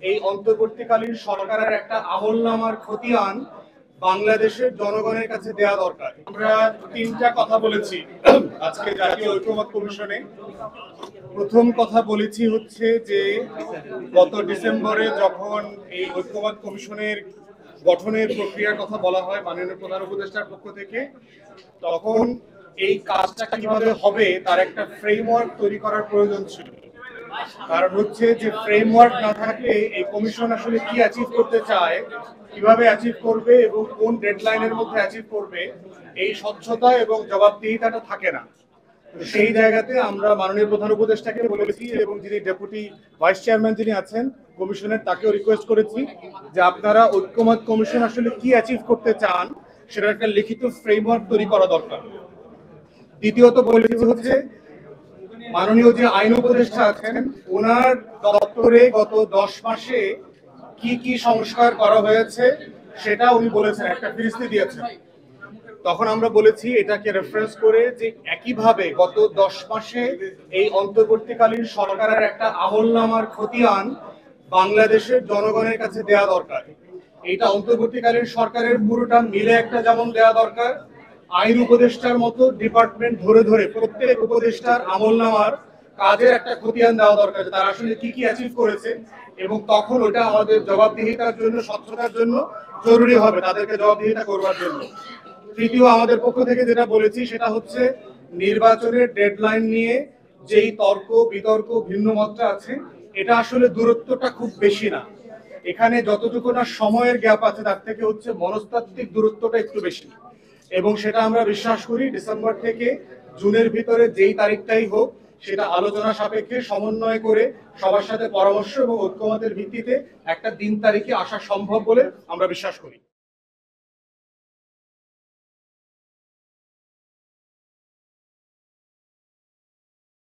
এই অন্তর্বর্তীকালীন সরকারের একটা আমলনামার খতিয়ান বাংলাদেশের জনগণের কাছে দেয়া দরকার। আমরা তিনটা কথা বলেছি আজকে জাতীয় ঐক্যমত কমিশনে। প্রথম কথা বলেছি হচ্ছে যে গত ডিসেম্বরে যখন এই ঐক্যমত কমিশনের গঠনের প্রক্রিয়ার কথা বলা হয় মাননীয় প্রধান উপদেষ্টার পক্ষ থেকে, তখন এই কাজটা কিভাবে হবে তার একটা ফ্রেমওয়ার্ক তৈরি করার প্রয়োজন ছিল। কারণ হচ্ছে যে ফ্রেমওয়ার্ক না থাকলে এই কমিশন আসলে কি অ্যাচিভ করতে চায়, কিভাবে অ্যাচিভ করবে এবং কোন ডেডলাইনের মধ্যে অ্যাচিভ করবে, এই স্বচ্ছতা এবং জবাবদিহিতাটা থাকে না। সেই জায়গাতে আমরা মাননীয় প্রধান উপদেষ্টাকে বলেছি এবং যিনি ডেপুটি ভাইস চেয়ারম্যান যিনি আছেন কমিশনের, তাকেও রিকোয়েস্ট করেছি যে আপনারা ঐক্যমত কমিশন আসলে কি অ্যাচিভ করতে চান সেটার একটা লিখিত ফ্রেমওয়ার্ক তৈরি করা দরকার। দ্বিতীয়ত বলেছি হচ্ছে মাননীয় যে আইন উপদেষ্টা আছেন ওনার দপ্তরে গত 10 মাসে কি কি সংস্কার করা হয়েছে সেটা উনি বলেছেন, একটা ফিরিস্তি দিয়েছেন। তখন আমরা বলেছি এটাকে রেফারেন্স করে যে একইভাবে গত 10 মাসে এই অন্তর্বর্তীকালীন সরকারের একটা আমলনামার খতিয়ান বাংলাদেশের জনগণের কাছে দেয়া দরকার। এটা অন্তর্বর্তীকালীন সরকারের পুরোটা মিলে একটা যেমন দেয়া দরকার, আইন উপদেষ্টার মতো ডিপার্টমেন্ট ধরে ধরে প্রত্যেক উপদেষ্টার আমলনামার কাজের একটা খতিয়ান দেওয়া দরকার, তারা আসলে কি কি অ্যাচিভ করেছে, এবং তখন ওটা আমাদের জবাবদিহিতার জন্য, স্বচ্ছতার জন্য জরুরি হবে তাদেরকে জবাবদিহিতা করবার জন্য। তৃতীয়, আমাদের পক্ষ থেকে যেটা বলেছি সেটা হচ্ছে নির্বাচনের ডেডলাইন নিয়ে যেই তর্ক বিতর্ক ভিন্ন মতটা আছে, এটা আসলে দূরত্বটা খুব বেশি না। এখানে যতটুকু না সময়ের গ্যাপ আছে তার থেকে হচ্ছে মনস্তাত্ত্বিক দূরত্বটা একটু বেশি, এবং সেটা আমরা বিশ্বাস করি ডিসেম্বর থেকে জুনের ভিতরে যেই তারিখটাই হোক সেটা আলোচনা সাপেক্ষে সমন্বয় করে সবার সাথে পরামর্শ এবং ঐক্যমতের ভিত্তিতে একটা দিন তারিখে আসা সম্ভব বলে আমরা বিশ্বাস করি।